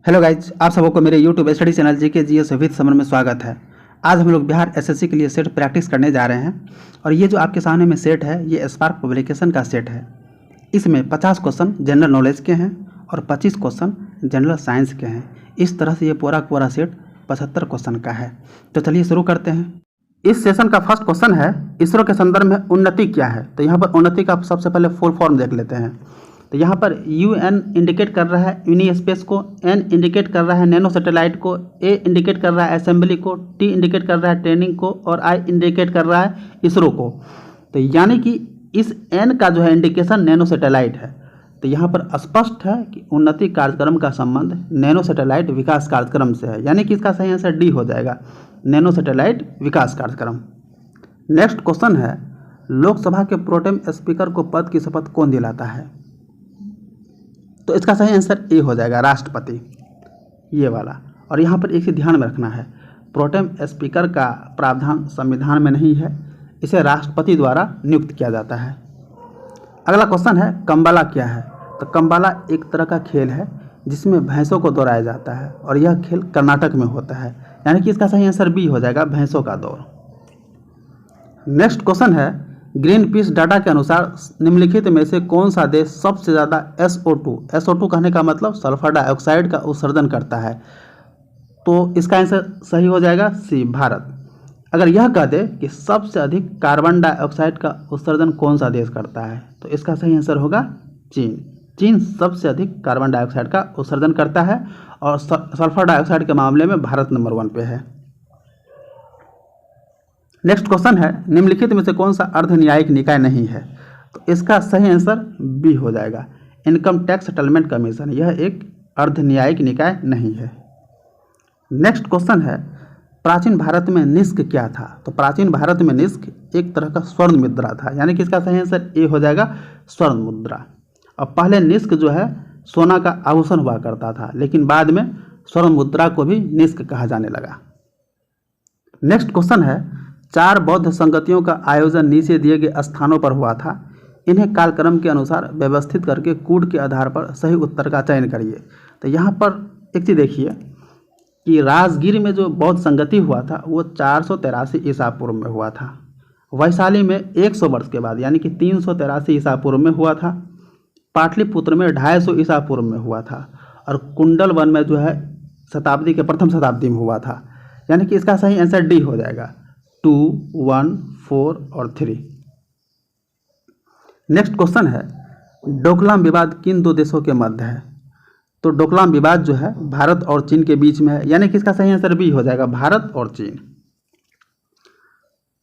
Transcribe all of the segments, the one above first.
Hello guys, आप सबको मेरे YouTube study channel GK GS with summer में स्वागत है। आज हम लोग बिहार एसएससी के लिए सेट प्रैक्टिस करने जा रहे हैं और ये जो आपके सामने में सेट है ये स्पार्क पब्लिकेशन का सेट है। इसमें 50 क्वेश्चन जनरल नॉलेज के हैं और 25 क्वेश्चन जनरल साइंस के हैं। इस तरह से ये पूरा सेट 75 क्वेश्चन का है। तो चलिए शुरू करते हैं। इस सेशन का फर्स्ट क्वेश्चन है, इसरो के संदर्भ में उन्नति क्या है। तो यहाँ पर उन्नति का सबसे पहले फुल फॉर्म देख लेते हैं। तो यहाँ पर UN इंडिकेट कर रहा है यूनी स्पेस को, N इंडिकेट कर रहा है नैनो सैटेलाइट को, A इंडिकेट कर रहा है असेंबली को, T इंडिकेट कर रहा है ट्रेनिंग को और I इंडिकेट कर रहा है इसरो को। तो यानी कि इस N का जो है इंडिकेशन नैनो सैटेलाइट है। तो यहाँ पर स्पष्ट है कि उन्नति कार्यक्रम का संबंध नैनो सैटेलाइट विकास कार्यक्रम से है, यानी कि इसका सही आंसर डी हो जाएगा, नैनो सैटेलाइट विकास कार्यक्रम। नेक्स्ट क्वेश्चन है, लोकसभा के प्रोटेम स्पीकर को पद की शपथ कौन दिलाता है। तो इसका सही आंसर ए हो जाएगा, राष्ट्रपति, ये वाला। और यहाँ पर एक चीज़ ध्यान में रखना है, प्रोटेम स्पीकर का प्रावधान संविधान में नहीं है, इसे राष्ट्रपति द्वारा नियुक्त किया जाता है। अगला क्वेश्चन है, कंबाला क्या है। तो कंबाला एक तरह का खेल है जिसमें भैंसों को दौड़ाया जाता है और यह खेल कर्नाटक में होता है, यानी कि इसका सही आंसर बी हो जाएगा, भैंसों का दौड़। नेक्स्ट क्वेश्चन है, ग्रीन पीस डाटा के अनुसार निम्नलिखित में से कौन सा देश सबसे ज़्यादा SO2 कहने का मतलब सल्फर डाइऑक्साइड का उत्सर्जन करता है। तो इसका आंसर सही हो जाएगा सी, भारत। अगर यह कह दे कि सबसे अधिक कार्बन डाइऑक्साइड का उत्सर्जन कौन सा देश करता है, तो इसका सही आंसर होगा चीन। चीन सबसे अधिक कार्बन डाइऑक्साइड का उत्सर्जन करता है और सल्फर डाइऑक्साइड के मामले में भारत नंबर 1 पे है। नेक्स्ट क्वेश्चन है, निम्नलिखित में से कौन सा अर्ध न्यायिक निकाय नहीं है। तो इसका सही आंसर बी हो जाएगा, इनकम टैक्स सेटलमेंट कमीशन, यह एक अर्ध न्यायिक निकाय नहीं है। नेक्स्ट क्वेश्चन है, प्राचीन भारत में निष्क क्या था। तो प्राचीन भारत में निष्क एक तरह का स्वर्ण मुद्रा था, यानी कि इसका सही आंसर ए हो जाएगा, स्वर्ण मुद्रा। अब पहले निष्क जो है सोना का आभूषण हुआ करता था, लेकिन बाद में स्वर्ण मुद्रा को भी निष्क कहा जाने लगा। नेक्स्ट क्वेश्चन है, 4 बौद्ध संगतियों का आयोजन नीचे दिए गए स्थानों पर हुआ था, इन्हें कालक्रम के अनुसार व्यवस्थित करके कूट के आधार पर सही उत्तर का चयन करिए। तो यहाँ पर एक चीज़ देखिए कि राजगीर में जो बौद्ध संगति हुआ था वो 483 ईसा पूर्व में हुआ था। वैशाली में 100 वर्ष के बाद यानी कि 383 ईसा पूर्व में हुआ था। पाटलिपुत्र में 250 ईसा पूर्व में हुआ था और कुंडल वन में जो है प्रथम शताब्दी में हुआ था, यानी कि इसका सही आंसर डी हो जाएगा, 2, 1, 4 और 3। नेक्स्ट क्वेश्चन है, डोकलाम विवाद किन 2 देशों के मध्य है। तो डोकलाम विवाद जो है भारत और चीन के बीच में है, यानी कि इसका सही आंसर बी हो जाएगा, भारत और चीन।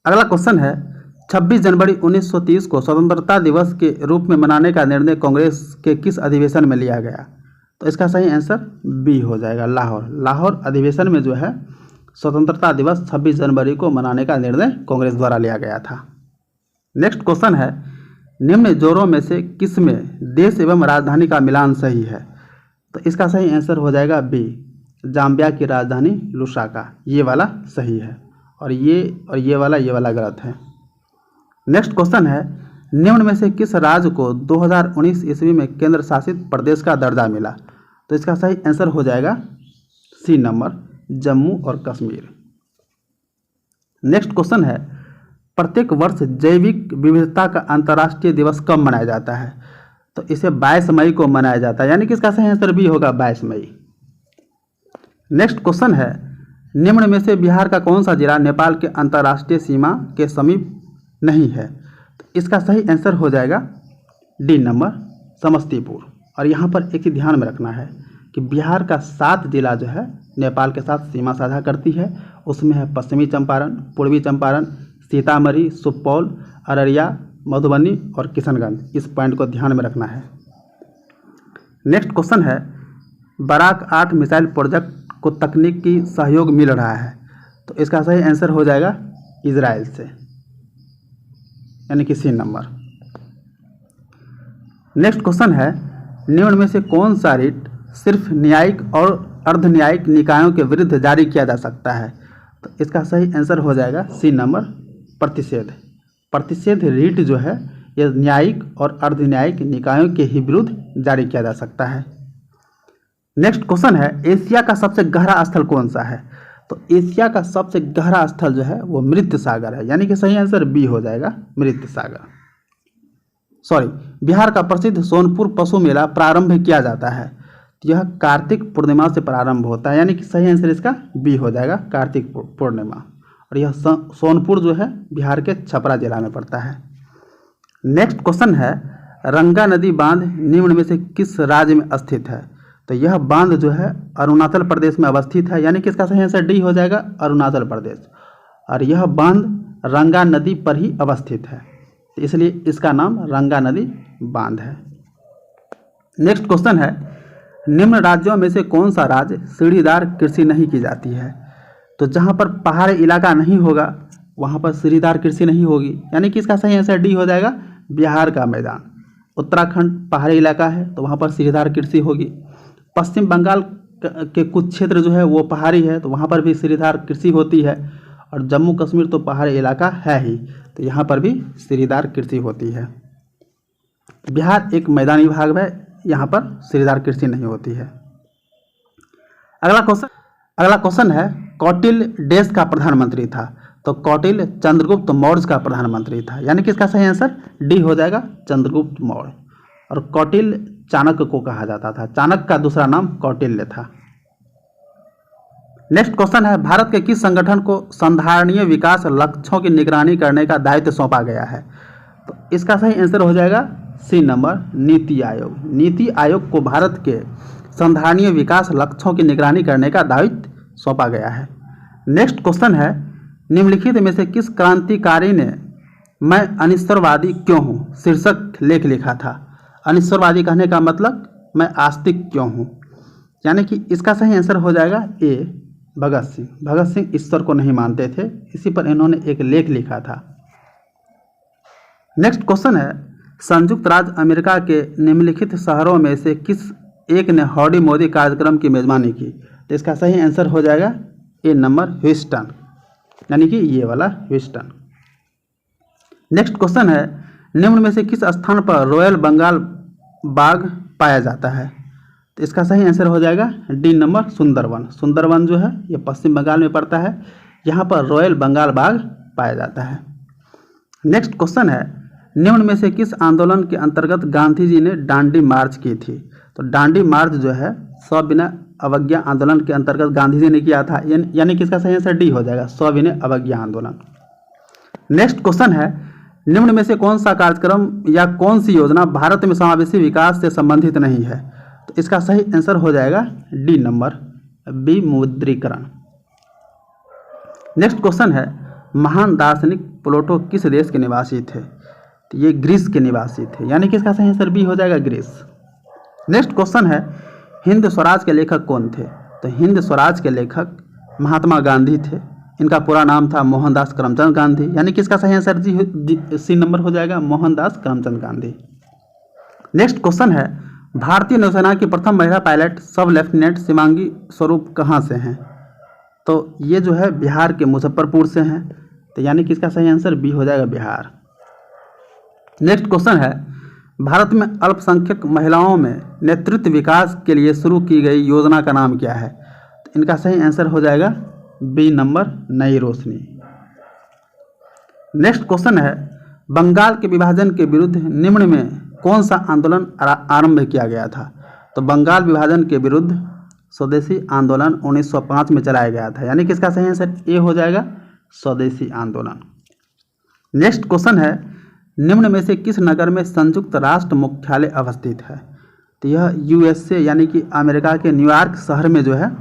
अगला क्वेश्चन है, 26 जनवरी 1930 को स्वतंत्रता दिवस के रूप में मनाने का निर्णय कांग्रेस के किस अधिवेशन में लिया गया। तो इसका सही आंसर बी हो जाएगा, लाहौर अधिवेशन में जो है स्वतंत्रता दिवस 26 जनवरी को मनाने का निर्णय कांग्रेस द्वारा लिया गया था। नेक्स्ट क्वेश्चन है, निम्न जोड़ों में से किस में देश एवं राजधानी का मिलान सही है। तो इसका सही आंसर हो जाएगा बी, जाम्बिया की राजधानी लुसाका, ये वाला सही है और ये वाला गलत है। नेक्स्ट क्वेश्चन है, निम्न में से किस राज्य को 2019 ईस्वी में केंद्र शासित प्रदेश का दर्जा मिला। तो इसका सही आंसर हो जाएगा सी नंबर, जम्मू और कश्मीर। नेक्स्ट क्वेश्चन है, प्रत्येक वर्ष जैविक विविधता का अंतर्राष्ट्रीय दिवस कब मनाया जाता है। तो इसे 22 मई को मनाया जाता है, यानी कि इसका सही आंसर भी होगा 22 मई। नेक्स्ट क्वेश्चन है, निम्न में से बिहार का कौन सा जिला नेपाल के अंतर्राष्ट्रीय सीमा के समीप नहीं है। तो इसका सही आंसर हो जाएगा डी नंबर, समस्तीपुर। और यहाँ पर एक चीज ध्यान में रखना है कि बिहार का 7 जिला जो है नेपाल के साथ सीमा साझा करती है, उसमें है पश्चिमी चंपारण, पूर्वी चंपारण, सीतामढ़ी, सुपौल, अररिया, मधुबनी और किशनगंज। इस पॉइंट को ध्यान में रखना है। नेक्स्ट क्वेश्चन है, बराक 8 मिसाइल प्रोजेक्ट को तकनीकी सहयोग मिल रहा है। तो इसका सही आंसर हो जाएगा इजराइल से, यानी कि सी नंबर। नेक्स्ट क्वेश्चन है, निम्न में से कौन सा रिट सिर्फ न्यायिक और अर्ध न्यायिक निकायों के विरुद्ध जारी किया जा सकता है। तो इसका सही आंसर हो जाएगा सी नंबर, प्रतिषेध रिट जो है यह न्यायिक और अर्ध न्यायिक निकायों के ही विरुद्ध जारी किया जा सकता है। नेक्स्ट क्वेश्चन है, एशिया का सबसे गहरा स्थल कौन सा है? तो एशिया का सबसे गहरा स्थल जो है वो मृत सागर है, यानी कि सही आंसर बी हो जाएगा, मृत सागर। सॉरी, बिहार का प्रसिद्ध सोनपुर पशु मेला प्रारंभ किया जाता है, यह कार्तिक पूर्णिमा से प्रारंभ होता है, यानी कि सही आंसर इसका बी हो जाएगा, कार्तिक पूर्णिमा। और यह सोनपुर जो है बिहार के छपरा जिला में पड़ता है। नेक्स्ट क्वेश्चन है, रंगा नदी बांध निम्न में से किस राज्य में स्थित है? तो यह बांध जो है अरुणाचल प्रदेश में अवस्थित है, यानी कि इसका सही आंसर डी हो जाएगा, अरुणाचल प्रदेश। और यह बांध रंगा नदी पर ही अवस्थित है, तो इसलिए इसका नाम रंगा नदी बांध है। नेक्स्ट क्वेश्चन है, निम्न राज्यों में से कौन सा राज्य सीढ़ीदार कृषि नहीं की जाती है? तो जहाँ पर पहाड़ी इलाका नहीं होगा वहाँ पर सीढ़ीदार कृषि नहीं होगी, यानी कि इसका सही आंसर डी हो जाएगा, बिहार का मैदान। उत्तराखंड पहाड़ी इलाका है तो वहाँ पर सीढ़ीदार कृषि होगी। पश्चिम बंगाल के कुछ क्षेत्र जो है वो पहाड़ी है तो वहाँ पर भी सीढ़ीदार कृषि होती है। और जम्मू कश्मीर तो पहाड़ी इलाका है ही, तो यहाँ पर भी सीढ़ीदार कृषि होती है। बिहार एक मैदानी भाग है, यहाँ पर सीढ़ीदार कृषि नहीं होती है। अगला क्वेश्चन है, कौटिल्य देश का प्रधानमंत्री था? तो कौटिल्य चंद्रगुप्त मौर्य का प्रधानमंत्री था, यानी कि इसका सही आंसर डी हो जाएगा, चंद्रगुप्त मौर्य। और कौटिल्य चाणक्य को कहा जाता था, चाणक्य का दूसरा नाम कौटिल्य था। नेक्स्ट क्वेश्चन है, भारत के किस संगठन को संधारणीय विकास लक्ष्यों की निगरानी करने का दायित्व सौंपा गया है? तो इसका सही आंसर हो जाएगा सी नंबर, नीति आयोग। नीति आयोग को भारत के संधारणीय विकास लक्ष्यों की निगरानी करने का दायित्व सौंपा गया है। नेक्स्ट क्वेश्चन है, निम्नलिखित में से किस क्रांतिकारी ने मैं अनिश्वरवादी क्यों हूँ शीर्षक लेख लिखा था? अनिश्वरवादी कहने का मतलब मैं आस्तिक क्यों हूँ, यानी कि इसका सही आंसर हो जाएगा ए, भगत सिंह। भगत सिंह ईश्वर को नहीं मानते थे, इसी पर इन्होंने एक लेख लिखा था। नेक्स्ट क्वेश्चन है, संयुक्त राज्य अमेरिका के निम्नलिखित शहरों में से किस एक ने हौडी मोदी कार्यक्रम की मेजबानी की? तो इसका सही आंसर हो जाएगा ए नंबर, ह्यूस्टन, यानी कि ये वाला ह्यूस्टन। नेक्स्ट क्वेश्चन है, निम्न में से किस स्थान पर रॉयल बंगाल बाघ पाया जाता है? तो इसका सही आंसर हो जाएगा डी नंबर, सुंदरवन। सुंदरवन जो है ये पश्चिम बंगाल में पड़ता है, यहाँ पर रॉयल बंगाल बाघ पाया जाता है। नेक्स्ट क्वेश्चन है, निम्न में से किस आंदोलन के अंतर्गत गांधी जी ने दांडी मार्च की थी? तो दांडी मार्च जो है सविनय अवज्ञा आंदोलन के अंतर्गत गांधी जी ने किया था, यानी कि इसका सही आंसर डी हो जाएगा, सविनय अवज्ञा आंदोलन। नेक्स्ट क्वेश्चन है, निम्न में से कौन सा कार्यक्रम या कौन सी योजना भारत में समावेशी विकास से संबंधित नहीं है? तो इसका सही आंसर हो जाएगा डी नंबर, विमुद्रीकरण। नेक्स्ट क्वेश्चन है, महान दार्शनिक प्लेटो किस देश के निवासी थे? तो ये ग्रीस के निवासी थे, यानी कि इसका सही आंसर बी हो जाएगा, ग्रीस। नेक्स्ट क्वेश्चन है, हिंद स्वराज के लेखक कौन थे? तो हिंद स्वराज के लेखक महात्मा गांधी थे, इनका पूरा नाम था मोहनदास करमचंद गांधी, यानी कि इसका सही आंसर सी नंबर हो जाएगा, मोहनदास करमचंद गांधी। नेक्स्ट क्वेश्चन है, भारतीय नौसेना की प्रथम महिला पायलट सब लेफ्टिनेंट शिवांगी स्वरूप कहाँ से हैं? तो ये जो है बिहार के मुजफ्फरपुर से हैं, तो यानी कि इसका सही आंसर बी हो जाएगा, बिहार। नेक्स्ट क्वेश्चन है, भारत में अल्पसंख्यक महिलाओं में नेतृत्व विकास के लिए शुरू की गई योजना का नाम क्या है? तो इनका सही आंसर हो जाएगा B number, Nai Roshni. Next question है, बंगाल के विभाजन के विरुद्ध निम्न में कौन सा आंदोलन आरंभ किया गया था? तो बंगाल विभाजन के विरुद्ध स्वदेशी आंदोलन 1905 में चलाया गया था, यानी कि इसका सही आंसर ए हो जाएगा, स्वदेशी आंदोलन। नेक्स्ट क्वेश्चन है, निम्न में से किस नगर में संयुक्त राष्ट्र मुख्यालय अवस्थित है? तो यह यूएसए यानी कि अमेरिका के न्यूयॉर्क शहर में जो है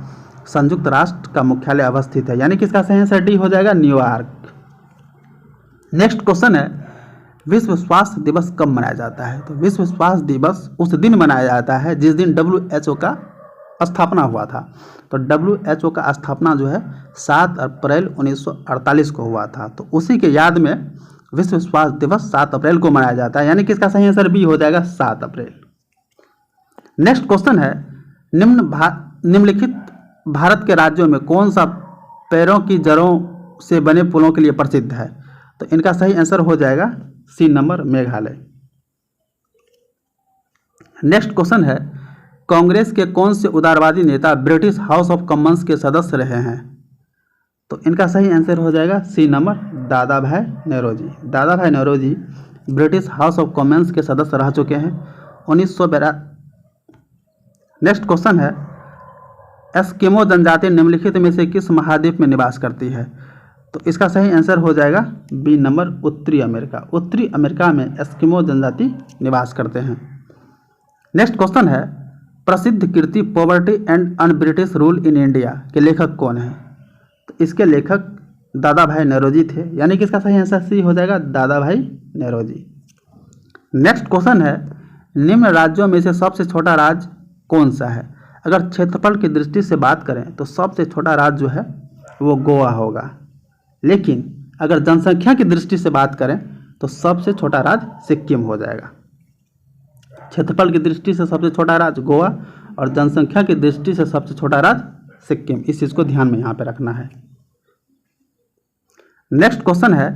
संयुक्त राष्ट्र का मुख्यालय अवस्थित है, यानी कि इसका सही आंसर डी हो जाएगा, न्यूयॉर्क। नेक्स्ट क्वेश्चन है, विश्व स्वास्थ्य दिवस कब मनाया जाता है? तो विश्व स्वास्थ्य दिवस उस दिन मनाया जाता है जिस दिन WHO का स्थापना हुआ था। तो WHO का स्थापना जो है 7 अप्रैल 1948 को हुआ था, तो उसी के याद में विश्व स्वास्थ्य दिवस 7 अप्रैल को मनाया जाता है, यानी कि इसका सही आंसर बी हो जाएगा, 7 अप्रैल। नेक्स्ट क्वेश्चन है, निम्नलिखित भारत के राज्यों में कौन सा पैरों की जड़ों से बने पुलों के लिए प्रसिद्ध है? तो इनका सही आंसर हो जाएगा C number, Meghalaya. Next question है, कांग्रेस के कौन से उदारवादी नेता ब्रिटिश हाउस ऑफ कॉमन्स के सदस्य रहे हैं? तो इनका सही आंसर हो जाएगा सी नंबर, दादा Bhai Naoroji. Dada Bhai Naoroji British house of commons के सदस्य रह चुके हैं 1912। नेक्स्ट क्वेश्चन है, एस्किमो जनजाति निम्नलिखित में से किस महाद्वीप में निवास करती है? तो इसका सही आंसर हो जाएगा बी नंबर, उत्तरी अमेरिका। उत्तरी अमेरिका में एस्किमो जनजाति निवास करते हैं। नेक्स्ट क्वेश्चन है, प्रसिद्ध कृति poverty and un British rule in India के लेखक कौन है? तो इसके लेखक दादा भाई नौरोजी थे, यानी कि इसका सही आंसर सी हो जाएगा, दादा भाई नौरोजी। नेक्स्ट क्वेश्चन है, निम्न राज्यों में से सबसे छोटा राज्य कौन सा है? अगर क्षेत्रफल की दृष्टि से बात करें तो सबसे छोटा राज्य जो है वो गोवा होगा, लेकिन अगर जनसंख्या की दृष्टि से बात करें तो सबसे छोटा राज्य सिक्किम हो जाएगा। क्षेत्रफल की दृष्टि से सबसे छोटा राज्य गोवा और जनसंख्या की दृष्टि से सबसे छोटा राज्य सिक्किम। इस चीज को ध्यान में यहाँ पे रखना है। नेक्स्ट क्वेश्चन है,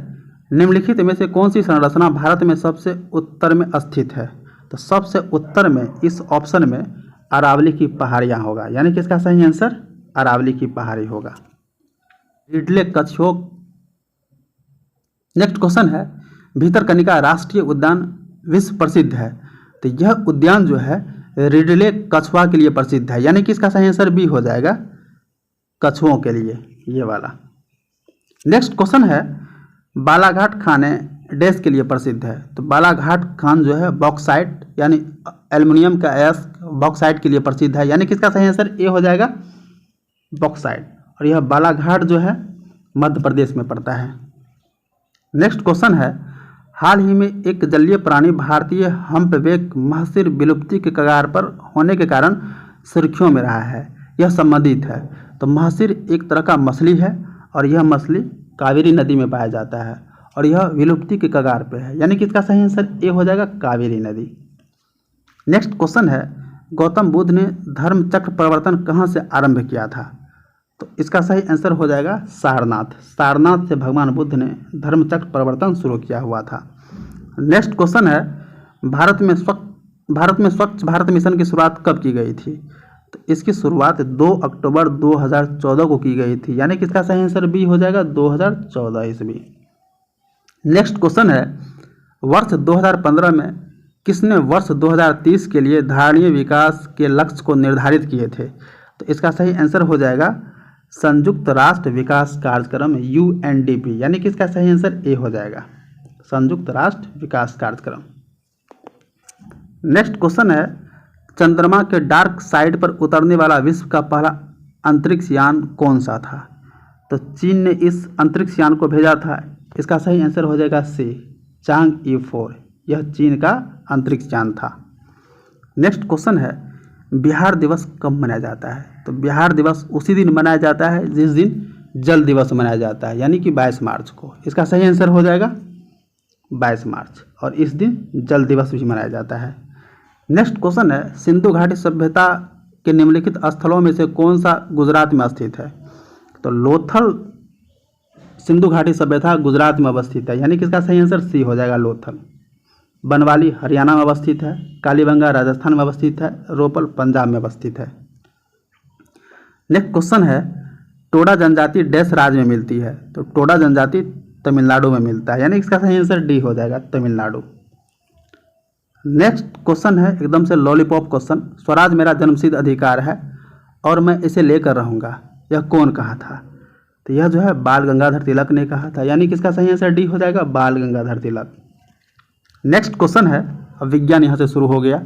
निम्नलिखित में से कौन सी संरचना भारत में सबसे उत्तर में स्थित है? तो सबसे उत्तर में इस ऑप्शन में अरावली की पहाड़ियाँ होगा, यानी कि इसका सही आंसर अरावली की पहाड़ी होगा। रिडले कछुओं। नेक्स्ट क्वेश्चन है, भितरकनिका राष्ट्रीय उद्यान विश्व प्रसिद्ध है, तो यह उद्यान जो है रिडले कछुआ के लिए प्रसिद्ध है, यानी कि इसका सही आंसर बी हो जाएगा, कछुओं के लिए, ये वाला। नेक्स्ट क्वेश्चन है, बालाघाट खाने डैश के लिए प्रसिद्ध है? तो बालाघाट खान जो है बॉक्साइट यानी एल्युमिनियम का बॉक्साइट के लिए प्रसिद्ध है, यानी कि इसका सही आंसर ए हो जाएगा, बॉक्साइट। और यह बालाघाट जो है मध्य प्रदेश में पड़ता है। नेक्स्ट क्वेश्चन है, हाल ही में एक जलीय प्राणी भारतीय हम्पबैक महसीर विलुप्ति के कगार पर होने के कारण सुर्खियों में रहा है, यह संबंधित है? तो महसीर एक तरह का मछली है और यह मछली कावेरी नदी में पाया जाता है और यह विलुप्ति के कगार पे है, यानी कि इसका सही आंसर ए हो जाएगा, कावेरी नदी। नेक्स्ट क्वेश्चन है, गौतम बुद्ध ने धर्म चक्र परिवर्तन कहाँ से आरंभ किया था? तो इसका सही आंसर हो जाएगा सारनाथ। सारनाथ से भगवान बुद्ध ने धर्म चक्र परिवर्तन शुरू किया हुआ था। नेक्स्ट क्वेश्चन है, भारत में स्वच्छ भारत मिशन की शुरुआत कब की गई थी? तो इसकी शुरुआत 2 अक्टूबर 2014 को की गई थी, यानी कि इसका सही आंसर बी हो जाएगा, 2014 ईस्वी। नेक्स्ट क्वेश्चन है, वर्ष 2015 में किसने वर्ष 2030 के लिए धारणीय विकास के लक्ष्य को निर्धारित किए थे? तो इसका सही आंसर हो जाएगा संयुक्त राष्ट्र विकास कार्यक्रम UNDP, यानी कि इसका सही आंसर ए हो जाएगा, संयुक्त राष्ट्र विकास कार्यक्रम। नेक्स्ट क्वेश्चन है, चंद्रमा के डार्क साइड पर उतरने वाला विश्व का पहला अंतरिक्ष यान कौन सा था? तो चीन ने इस अंतरिक्ष यान को भेजा था, इसका सही आंसर हो जाएगा सी, चांग-ई 4, यह चीन का अंतरिक्ष यान था। नेक्स्ट क्वेश्चन है, बिहार दिवस कब मनाया जाता है? तो बिहार दिवस उसी दिन मनाया जाता है जिस दिन जल दिवस मनाया जाता है, यानी कि 22 मार्च को। इसका सही आंसर हो जाएगा 22 मार्च, और इस दिन जल दिवस भी मनाया जाता है। नेक्स्ट क्वेश्चन है, सिंधु घाटी सभ्यता के निम्नलिखित स्थलों में से कौन सा गुजरात में स्थित है? तो लोथल सिंधु घाटी सभ्यता गुजरात में अवस्थित है, यानी कि इसका सही आंसर सी हो जाएगा, लोथल। बनवाली हरियाणा में अवस्थित है, कालीबंगा राजस्थान में अवस्थित है, रोपल पंजाब में अवस्थित है। नेक्स्ट क्वेश्चन है, टोडा जनजाति डैश राज्य में मिलती है? तो टोडा जनजाति तमिलनाडु में मिलता है, यानी इसका सही आंसर डी हो जाएगा, तमिलनाडु। नेक्स्ट क्वेश्चन है एकदम से लॉलीपॉप क्वेश्चन, स्वराज मेरा जन्मसिद्ध अधिकार है और मैं इसे लेकर रहूँगा, यह कौन कहा था? तो यह जो है बाल गंगाधर तिलक ने कहा था, यानी कि इसका सही आंसर डी हो जाएगा, बाल गंगाधर तिलक। नेक्स्ट क्वेश्चन है, अब विज्ञान यहाँ से शुरू हो गया।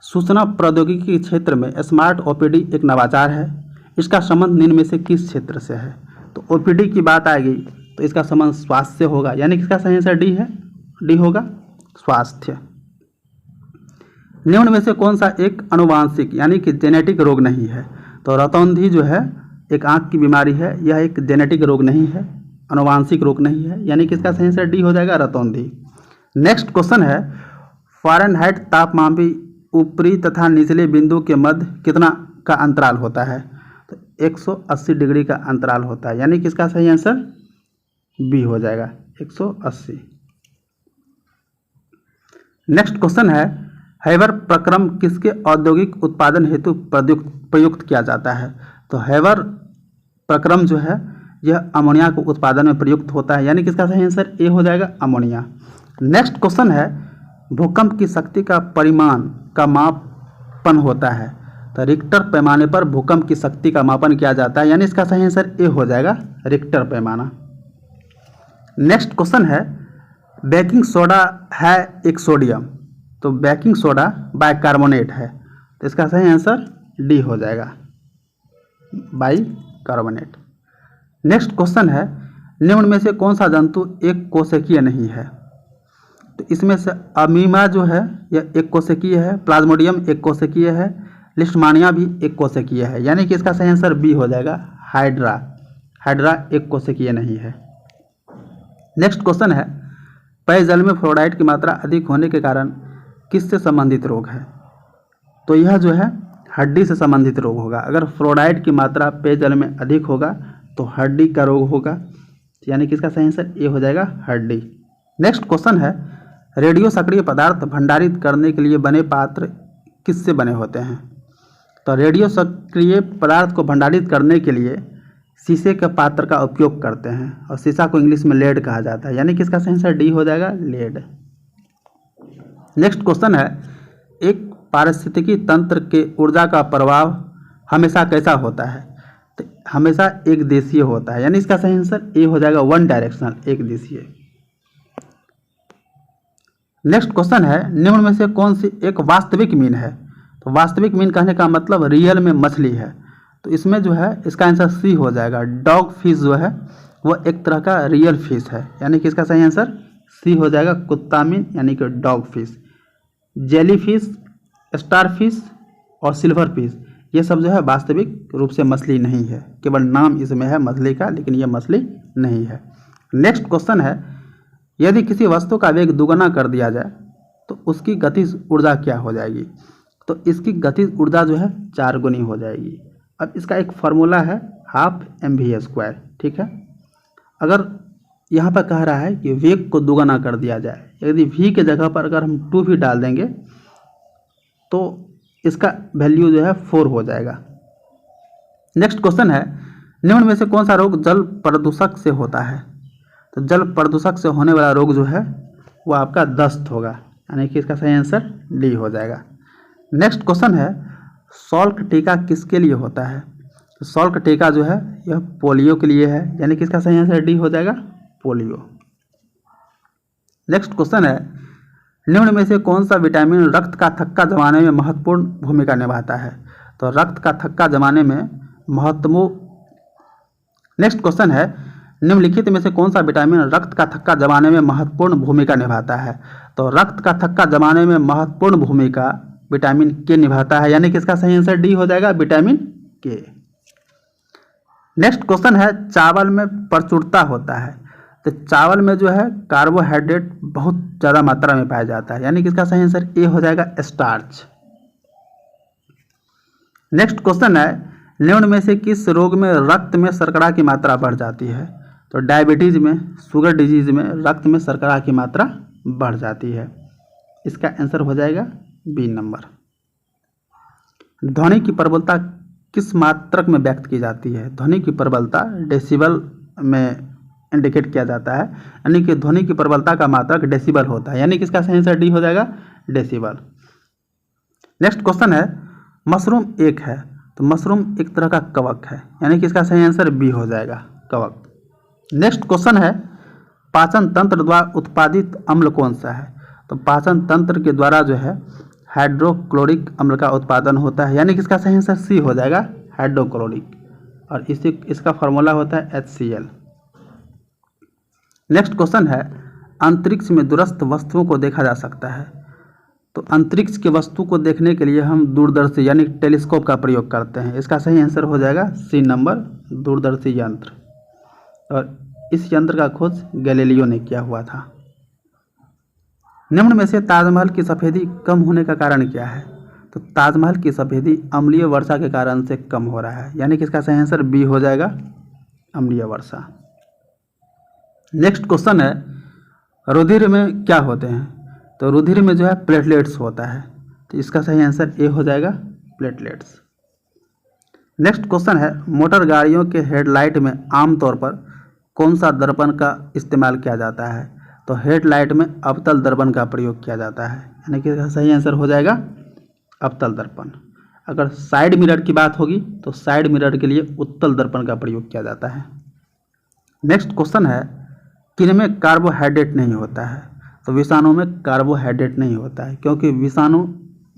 सूचना प्रौद्योगिकी के क्षेत्र में स्मार्ट OPD एक नवाचार है, इसका संबंध निम्न में से किस क्षेत्र से है? तो OPD की बात आएगी तो इसका संबंध स्वास्थ्य से होगा, यानी कि इसका सही आंसर डी है, डी होगा, स्वास्थ्य। निम्न में से कौन सा एक अनुवांशिक यानी कि जेनेटिक रोग नहीं है? तो रतौंधी जो है एक आंख की बीमारी है, यह एक जेनेटिक रोग नहीं है, अनुवांशिक रोग नहीं है, यानी कि इसका सही आंसर डी हो जाएगा, रतौंधी। नेक्स्ट क्वेश्चन है, फ़ारेनहाइट तापमान भी ऊपरी तथा निचले बिंदु के मध्य कितना का अंतराल होता है? तो 180 डिग्री का अंतराल होता है, यानी कि इसका सही आंसर बी हो जाएगा, 180। नेक्स्ट क्वेश्चन है, हैबर प्रक्रम किसके औद्योगिक उत्पादन हेतु प्रयुक्त किया जाता है? तो हैबर प्रक्रम जो है यह अमोनिया को उत्पादन में प्रयुक्त होता है, यानी किसका सही आंसर ए हो जाएगा, अमोनिया। नेक्स्ट क्वेश्चन है, भूकंप की शक्ति का परिमाण का मापन होता है? तो रिक्टर पैमाने पर भूकंप की शक्ति का मापन किया जाता है, यानी इसका सही आंसर ए हो जाएगा, रिक्टर पैमाना। नेक्स्ट क्वेश्चन है, बेकिंग सोडा है एक सोडियम, तो बेकिंग सोडा बाइकार्बोनेट है, तो इसका सही आंसर डी हो जाएगा, बाइकार्बोनेट। नेक्स्ट क्वेश्चन है, निम्न में से कौन सा जंतु एक कोशिकीय नहीं है? तो इसमें से अमीबा जो है यह एक कोशिकीय है, प्लाज्मोडियम एक कोशिकीय है, लिस्टमानिया भी एक कोशिकीय है, यानी कि इसका सही आंसर बी हो जाएगा, हाइड्रा। हाइड्रा एक कोशिकीय नहीं है। नेक्स्ट क्वेश्चन है, पेयजल में फ्लोराइड की मात्रा अधिक होने के कारण किससे संबंधित रोग है? तो यह जो है हड्डी से संबंधित रोग होगा। अगर फ्लोराइड की मात्रा पेयजल में अधिक होगा तो हड्डी का रोग होगा, यानी कि इसका सही आंसर ए हो जाएगा, हड्डी। नेक्स्ट क्वेश्चन है, रेडियो सक्रिय पदार्थ भंडारित करने के लिए बने पात्र किससे बने होते हैं? तो रेडियो सक्रिय पदार्थ को भंडारित करने के लिए शीशे के पात्र का उपयोग करते हैं, और शीशा को इंग्लिश में लेड कहा जाता है, यानी कि इसका सही आंसर डी हो जाएगा, लेड। नेक्स्ट क्वेश्चन है, एक पारिस्थितिकी तंत्र के ऊर्जा का प्रवाह हमेशा कैसा होता है? तो हमेशा एक दिशीय होता है, यानी इसका सही आंसर ए हो जाएगा, वन डायरेक्शनल, एक दिशीय। नेक्स्ट क्वेश्चन है, निम्न में से कौन सी एक वास्तविक मीन है? तो वास्तविक मीन कहने का मतलब रियल में मछली है, तो इसमें जो है इसका आंसर सी हो जाएगा, डॉग फिश जो है वह एक तरह का रियल फिश है, यानी कि इसका सही आंसर सी हो जाएगा, कुत्ता मीन यानी कि dog fish. Jelly fish, star fish और सिल्वर फिश ये सब जो है वास्तविक रूप से मछली नहीं है, केवल नाम इसमें है मछली का, लेकिन ये मछली नहीं है। नेक्स्ट क्वेश्चन है, यदि किसी वस्तु का वेग दुगना कर दिया जाए तो उसकी गतिज ऊर्जा क्या हो जाएगी? तो इसकी गतिज ऊर्जा जो है 4 गुनी हो जाएगी। अब इसका एक फार्मूला है हाफ mv², ठीक है। अगर यहाँ पर कह रहा है कि वेग को दुगना कर दिया जाए, यदि v के जगह पर अगर हम 2v डाल देंगे तो इसका वैल्यू जो है 4 हो जाएगा। नेक्स्ट क्वेश्चन है, निम्न में से कौन सा रोग जल प्रदूषक से होता है? तो जल प्रदूषक से होने वाला रोग जो है वो आपका दस्त होगा, यानी कि इसका सही आंसर डी हो जाएगा। नेक्स्ट क्वेश्चन है, सॉल्क टीका किसके लिए होता है? तो सॉल्क टीका जो है यह पोलियो के लिए है, यानी कि इसका सही आंसर डी हो जाएगा, पोलियो। नेक्स्ट क्वेश्चन है, निम्न में से कौन सा विटामिन रक्त का थक्का जमाने में महत्वपूर्ण भूमिका निभाता है? तो रक्त का थक्का जमाने में नेक्स्ट क्वेश्चन है, निम्नलिखित में से कौन सा विटामिन रक्त का थक्का जमाने में महत्वपूर्ण भूमिका निभाता है? तो रक्त का थक्का जमाने में महत्वपूर्ण भूमिका विटामिन के निभाता है, यानी कि इसका सही आंसर डी हो जाएगा, विटामिन के। नेक्स्ट क्वेश्चन है, चावल में प्रचुरता होता है, तो चावल में जो है कार्बोहाइड्रेट बहुत ज़्यादा मात्रा में पाया जाता है, यानी कि इसका सही आंसर ए हो जाएगा, स्टार्च। नेक्स्ट क्वेश्चन है, निम्न में से किस रोग में रक्त में शर्करा की मात्रा बढ़ जाती है? तो डायबिटीज में, शुगर डिजीज में रक्त में शर्करा की मात्रा बढ़ जाती है, इसका आंसर हो जाएगा बी नंबर। ध्वनि की प्रबलता किस मात्रक में व्यक्त की जाती है? ध्वनि की प्रबलता डेसिबल में इंडिकेट किया जाता है, यानी कि ध्वनि की प्रबलता का मात्रक डेसिबल होता है, यानी कि इसका सही आंसर डी हो जाएगा, डेसिबल। नेक्स्ट क्वेश्चन है, मशरूम एक है, तो मशरूम एक तरह का कवक है, यानी कि इसका सही आंसर बी हो जाएगा, कवक। नेक्स्ट क्वेश्चन है, पाचन तंत्र द्वारा उत्पादित अम्ल कौन सा है? तो पाचन तंत्र के द्वारा जो है हाइड्रोक्लोरिक अम्ल का उत्पादन होता है, यानी कि इसका सही आंसर सी हो जाएगा, हाइड्रोक्लोरिक, और इसका फॉर्मूला होता है HCl। नेक्स्ट क्वेश्चन है, अंतरिक्ष में दूरस्थ वस्तुओं को देखा जा सकता है, तो अंतरिक्ष के वस्तु को देखने के लिए हम दूरदर्शी यानी टेलीस्कोप का प्रयोग करते हैं, इसका सही आंसर हो जाएगा सी नंबर, दूरदर्शी यंत्र, और इस यंत्र का खोज गैलीलियो ने किया हुआ था। निम्न में से ताजमहल की सफ़ेदी कम होने का कारण क्या है? तो ताजमहल की सफ़ेदी अम्लीय वर्षा के कारण से कम हो रहा है, यानी कि इसका सही आंसर बी हो जाएगा, अम्लीय वर्षा। नेक्स्ट क्वेश्चन है, रुधिर में क्या होते हैं? तो रुधिर में जो है प्लेटलेट्स होता है, तो इसका सही आंसर ए हो जाएगा, प्लेटलेट्स। नेक्स्ट क्वेश्चन है, मोटर गाड़ियों के हेडलाइट में आमतौर पर कौन सा दर्पण का इस्तेमाल किया जाता है? तो हेडलाइट में अवतल दर्पण का प्रयोग किया जाता है, यानी कि इसका सही आंसर हो जाएगा अवतल दर्पण। अगर साइड मिरर की बात होगी तो साइड मिरर के लिए उत्तल दर्पण का प्रयोग किया जाता है। नेक्स्ट क्वेश्चन है, किनमें कार्बोहाइड्रेट नहीं होता है? तो विषाणु में कार्बोहाइड्रेट नहीं होता है, क्योंकि विषाणु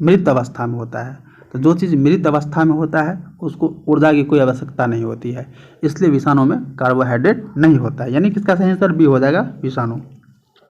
मृत अवस्था में होता है। तो जो चीज़ मृत अवस्था में होता है उसको ऊर्जा की कोई आवश्यकता नहीं होती है, इसलिए विषाणु में कार्बोहाइड्रेट नहीं होता है, यानी कि इसका सही आंसर बी हो जाएगा, विषाणु।